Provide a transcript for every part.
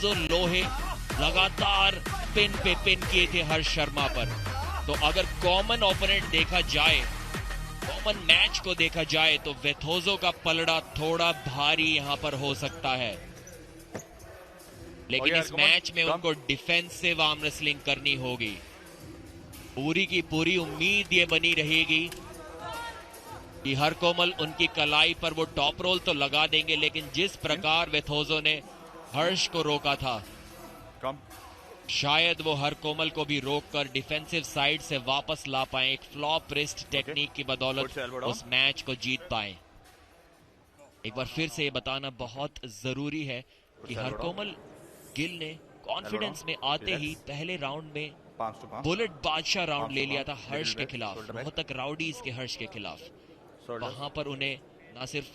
जो लोहे लगातार पिन पे पिन किए थे हर्ष शर्मा पर, तो अगर कॉमन ओपोनेंट देखा जाए, कॉमन मैच को देखा जाए, तो वेथोजो का पलड़ा थोड़ा भारी यहां पर हो सकता है, लेकिन इस मैच में उनको डिफेंसिव आर्म रेसलिंग करनी होगी। पूरी की पूरी उम्मीद ये बनी रहेगी कि हर कोमल उनकी कलाई पर वो टॉप रोल तो लगा देंगे, लेकिन जिस प्रकार वेथोजो ने हर्ष को रोका था, शायद वो हर कोमल को भी रोककर डिफेंसिव साइड से वापस ला पाए, एक फ्लॉप रिस्ट टेक्निक की बदौलत उस मैच को जीत पाए। एक बार फिर से ये बताना बहुत जरूरी है कि हर कोमल गिल ने कॉन्फिडेंस में आते ही पहले राउंड में बुलेट बादशाह राउंड ले लिया था हर्ष के खिलाफ, रोहतक राउडीज के हर्ष के खिलाफ। वहां पर उन्हें ना सिर्फ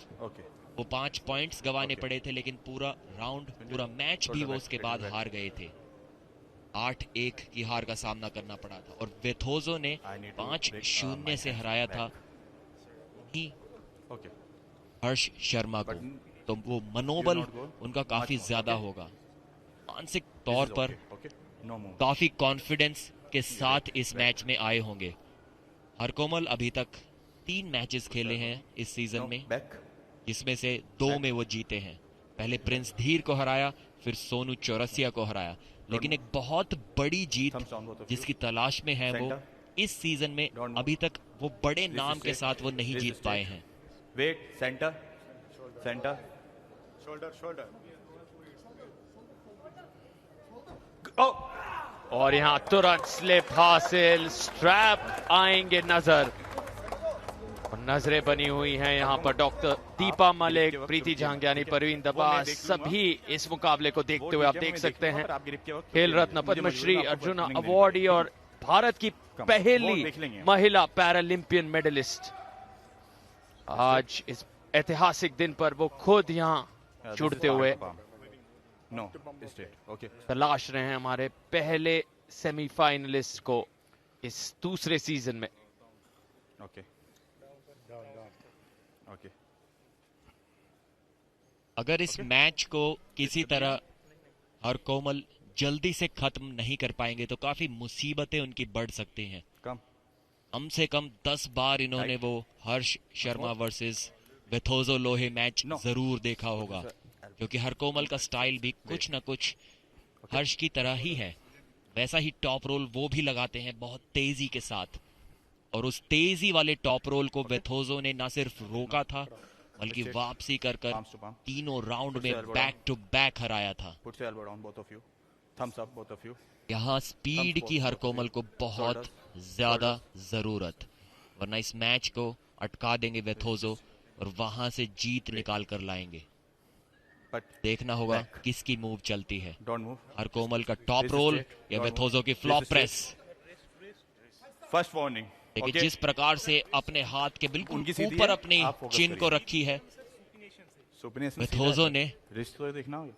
वो 5 पॉइंट्स गंवाने पड़े थे, लेकिन पूरा राउंड, पूरा मैच भी वो उसके बाद हार गए थे। 8-1 की हार का सामना करना पड़ा था और वेथोजो ने 5-0 से हराया था हर्ष शर्मा को। तो वो मनोबल उनका काफी ज्यादा होगा, मानसिक तौर पर काफी कॉन्फिडेंस के साथ इस मैच में आए होंगे। हर कोमल अभी तक 3 मैचेस खेले हैं इस सीजन में, जिसमें से 2 में वो जीते हैं। पहले प्रिंस धीर को हराया, फिर सोनू चौरसिया को हराया, लेकिन एक बहुत बड़ी जीत जिसकी तलाश में है वो इस सीजन में अभी तक वो बड़े नाम के साथ वो नहीं जीत पाए हैं। वेट, सेंटर, सेंटर, शोल्डर, और यहाँ तुरंत स्लिप हासिल, स्ट्रैप आएंगे नजर, और नजरें बनी हुई हैं यहाँ पर। डॉक्टर दीपा मलिक, प्रीति झांग्यानी, परवीन दबास, सभी इस मुकाबले को देखते हुए आप देख सकते हैं खेल रत्न, पद्मश्री, अर्जुन अवार्डी और भारत की पहली महिला पैरालंपियन मेडलिस्ट आज इस ऐतिहासिक दिन पर वो खुद यहाँ जुड़ते हुए तलाश रहे हैं हमारे पहले सेमीफाइनलिस्ट को इस दूसरे सीजन में। अगर इस मैच को किसी तरह हर कोमल जल्दी से खत्म नहीं कर पाएंगे तो काफी मुसीबतें उनकी बढ़ सकती हैं। कम से कम 10 बार इन्होंने वो हर्ष शर्मा वर्सेस वेथोजो लोहे मैच जरूर देखा होगा, क्योंकि हर कोमल का स्टाइल भी कुछ ना कुछ हर्ष की तरह ही है। वैसा ही टॉप रोल वो भी लगाते हैं बहुत तेजी के साथ, और उस तेजी वाले टॉप रोल को वेथोजो ने ना सिर्फ रोका था बल्कि वापसी कर तीनों राउंड में बैक टू बैक हराया था। यहाँ स्पीड की हर कोमल को बहुत ज्यादा जरूरत, वरना इस मैच को अटका देंगे वेथोजो और वहां से जीत निकाल कर लाएंगे। देखना होगा किसकी मूव चलती है, हर कोमल का टॉप रोल या वेथोजो की फ्लॉप प्रेस। First warning. देखिए जिस प्रकार से अपने हाथ के बिल्कुल ऊपर अपनी चिन को रखी है वेथोजो ने,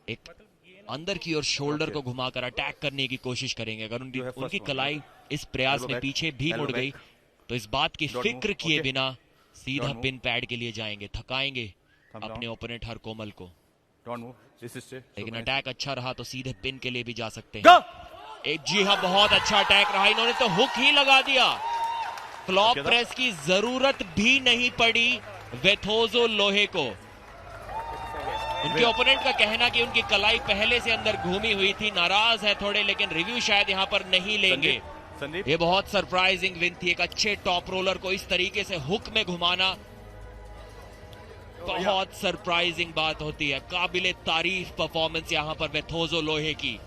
एक अंदर की ओर शोल्डर को घुमाकर अटैक करने की कोशिश करेंगे। अगर उनकी कलाई इस प्रयास में पीछे भी मुड़ गई तो इस बात की फिक्र किए बिना सीधा पिन पैड के लिए जाएंगे, थकाएंगे अपने ओपोनेंट हर कोमल को। लेकिन अटैक अच्छा रहा तो सीधे पिन के लिए भी जा सकते हैं। एक जी हाँ, बहुत अच्छा अटैक रहा, इन्होंने तो हुक ही लगा दिया। फ्लॉप प्रेस की जरूरत भी नहीं पड़ी वेथोजो लोहे को। उनके ओपोनेंट का कहना कि उनकी कलाई पहले से अंदर घूमी हुई थी, नाराज है थोड़े, लेकिन रिव्यू शायद यहां पर नहीं लेंगे। ये बहुत सरप्राइजिंग विन थी। एक अच्छे टॉप रोलर को इस तरीके से हुक में घुमाना बहुत सरप्राइजिंग बात होती है। काबिले तारीफ परफॉर्मेंस यहां पर वेथोजो लोहे की।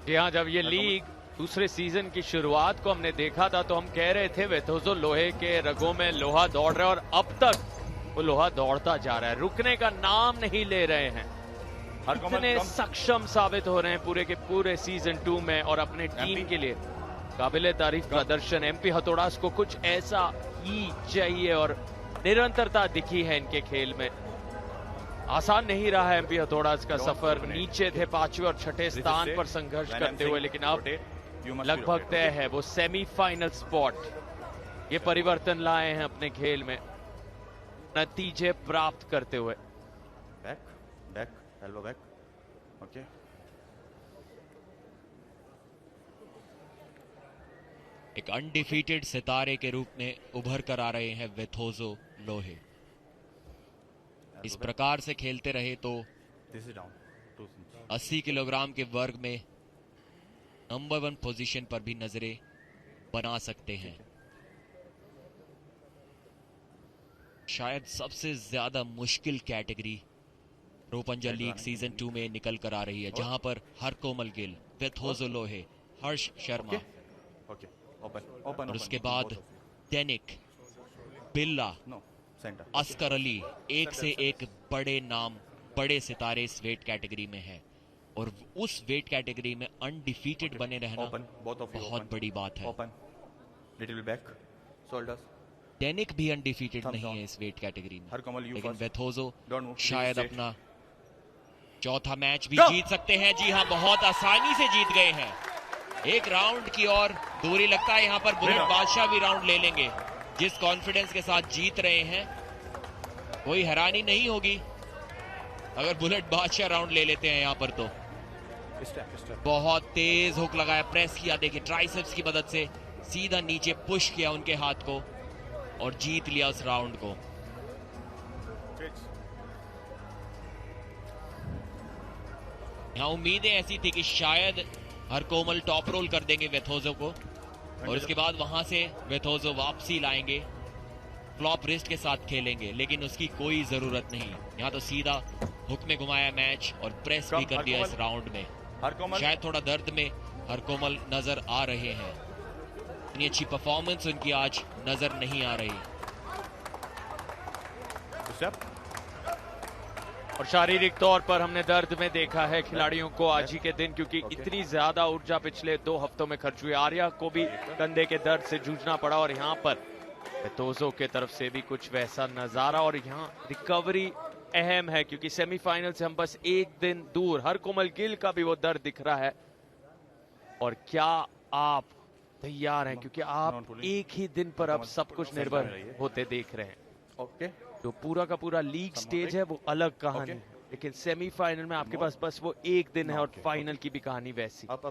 यहाँ जब ये लीग दूसरे सीजन की शुरुआत को हमने देखा था तो हम कह रहे थे वेथोजो लोहे के रगों में लोहा दौड़ रहा है, और अब तक वो लोहा दौड़ता जा रहा है, रुकने का नाम नहीं ले रहे हैं। इतने सक्षम साबित हो रहे हैं पूरे के पूरे सीजन 2 में, और अपने टीम के लिए काबिले तारीफ प्रदर्शन। एमपी हथौड़ास को कुछ ऐसा ही चाहिए और निरंतरता दिखी है इनके खेल में। आसान नहीं रहा है एमपी हथौड़ास का सफर, नीचे थे 5वें और 6ठे स्थान पर संघर्ष करते हुए, लेकिन अब लगभग तय है वो सेमीफाइनल स्पॉट। ये परिवर्तन लाए हैं अपने खेल में, नतीजे प्राप्त करते हुए। Back, back, elbow back. Okay. एक अनडिफीटेड सितारे के रूप में उभर कर आ रहे हैं वेथोजो लोहे। इस प्रकार से खेलते रहे तो This is down. 2 inches. 80 kilogram के वर्ग में नंबर 1 पोजीशन पर भी नजरें बना सकते हैं। शायद सबसे ज्यादा मुश्किल कैटेगरी रोपंजा लीग सीजन 2 में निकल कर आ रही है, जहां पर हरकोमल गिल, वेथोजो लोहे, हर्ष शर्मा Okay. Open. Open. और उसके open. बाद Both of you. डेनिक, बिल्ला, No. Center. अस्कर अली, एक से एक बड़े नाम, बड़े सितारे इस वेट कैटेगरी में है और उस वेट कैटेगरी में अनडिफीटेड बने रहना Open. Both of you. बहुत open. बड़ी बात है। Open. Little bit back. Shoulders. डेनिक भी अनडिफीटेड Thumbs नहीं down. है इस वेट कैटेगरी में, हरकमल, you लेकिन first. वेथोजो Don't move. शायद Stay. अपना चौथा मैच भी Go! जीत सकते हैं। जी हाँ, बहुत आसानी से जीत गए हैं। एक राउंड की और दूरी लगता है यहाँ पर बुलेट बादशाह भी राउंड ले लेंगे। जिस कॉन्फिडेंस के साथ जीत रहे हैं, कोई हैरानी नहीं होगी अगर बुलेट बादशाह राउंड ले लेते हैं यहाँ पर। तो Step. Step. बहुत तेज हुक लगाया, प्रेस किया, देखिए ट्राइसेप्स की मदद से सीधा नीचे पुश किया उनके हाथ को और जीत लिया उस राउंड को। यहाँ उम्मीदें ऐसी थी कि शायद हरकोमल टॉप रोल कर देंगे वेथोजो को और उसके बाद वहां से वेथोजो वापसी लाएंगे, फ्लॉप रिस्ट के साथ खेलेंगे, लेकिन उसकी कोई जरूरत नहीं। यहाँ तो सीधा हुक में घुमाया मैच और प्रेस भी कर दिया इस राउंड में। हरकोमल. शायद थोड़ा दर्द में हरकोमल नजर आ रहे हैं, इतनी अच्छी परफॉर्मेंस उनकी आज नजर नहीं आ रही। Step. और शारीरिक तौर पर हमने दर्द में देखा है खिलाड़ियों को आज ही के दिन, क्योंकि इतनी ज्यादा ऊर्जा पिछले 2 हफ्तों में खर्च हुई। आर्या को भी कंधे के दर्द से जूझना पड़ा और यहाँ पर वेथोजो के तरफ से भी कुछ वैसा नजारा। और यहाँ रिकवरी अहम है क्योंकि सेमीफाइनल से हम बस एक दिन दूर। हरकोमल गिल का भी वो दर्द दिख रहा है। और क्या आप तैयार हैं, क्योंकि आप एक ही दिन पर अब सब कुछ निर्भर होते देख रहे हैं। Okay. जो पूरा का पूरा लीग स्टेज है वो अलग कहानी है, लेकिन सेमीफाइनल में आपके पास बस वो एक दिन है और फाइनल की भी कहानी वैसी। Up.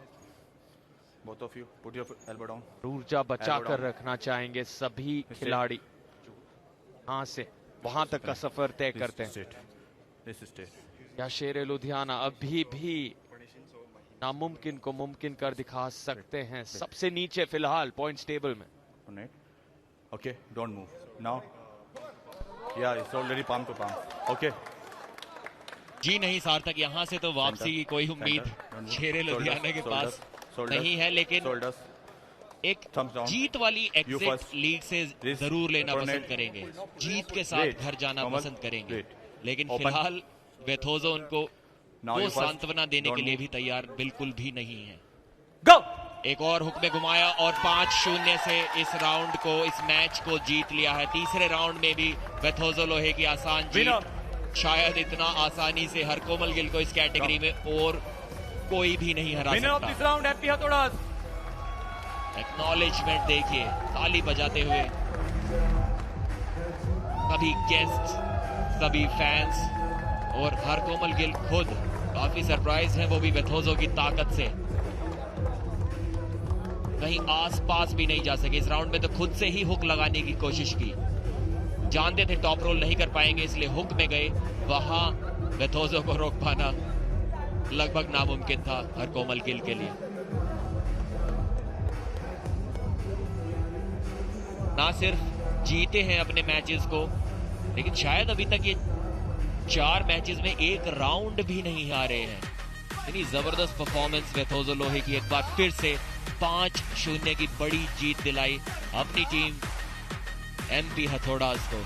Both of you. Put your elbow down. ऊर्जा बचा Elbow कर down. रखना चाहेंगे सभी खिलाड़ी। यहाँ से वहां तक का सफर तय करते हैं। Straight. This is straight. या शेर लुधियाना अभी भी नामुमकिन को मुमकिन कर दिखा सकते हैं। सबसे नीचे फिलहाल पॉइंट्स टेबल में। On it. Okay. Don't move. Now. Yeah, it's already palm to palm. Okay. जी नहीं सार्थक, यहाँ से तो वापसी की कोई उम्मीद शेरे लुधियाना के पास नहीं है, लेकिन Shoulders. एक Thumbs down. जीत वाली You एग्जिट first. लीग से This. जरूर लेना Opponent. पसंद करेंगे, जीत के साथ Wait. घर जाना Kamal. पसंद करेंगे, Wait. लेकिन Open. फिलहाल वेथोजो उनको Now वो you first. सांत्वना देने Don't के लिए move. भी तैयार बिल्कुल भी नहीं है। गो! एक और हुक में घुमाया और 5-0 से इस राउंड को, इस मैच को जीत लिया है। तीसरे राउंड में भी वेथोजो लोहे की आसान जीत। शायद इतना आसानी से हरकोमल गिल को इस कैटेगरी में और कोई भी नहीं हरा Winner of this सकता। round, Happy Hathodas. एक्नॉलेजमेंट देखिए, ताली बजाते हुए सभी गेस्ट, सभी फैंस और हरकोमल गिल खुद काफी सरप्राइज हैं, वो भी वेथोजो की ताकत से। कहीं आसपास भी नहीं जा सके इस राउंड में, तो खुद से ही हुक लगाने की कोशिश की। जानते थे टॉप रोल नहीं कर पाएंगे, इसलिए हुक में गए। वहां वेथोजो को रोक पाना लगभग नामुमकिन था हरकोमल गिल के लिए। ना सिर्फ जीते हैं अपने मैचेस को, लेकिन शायद अभी तक ये 4 मैचेस में एक राउंड भी नहीं हारे हैं। इतनी जबरदस्त परफॉर्मेंस वेथोजो लोहे की, एक बार फिर से 5-0 की बड़ी जीत दिलाई अपनी टीम एमपी हथौड़ास को।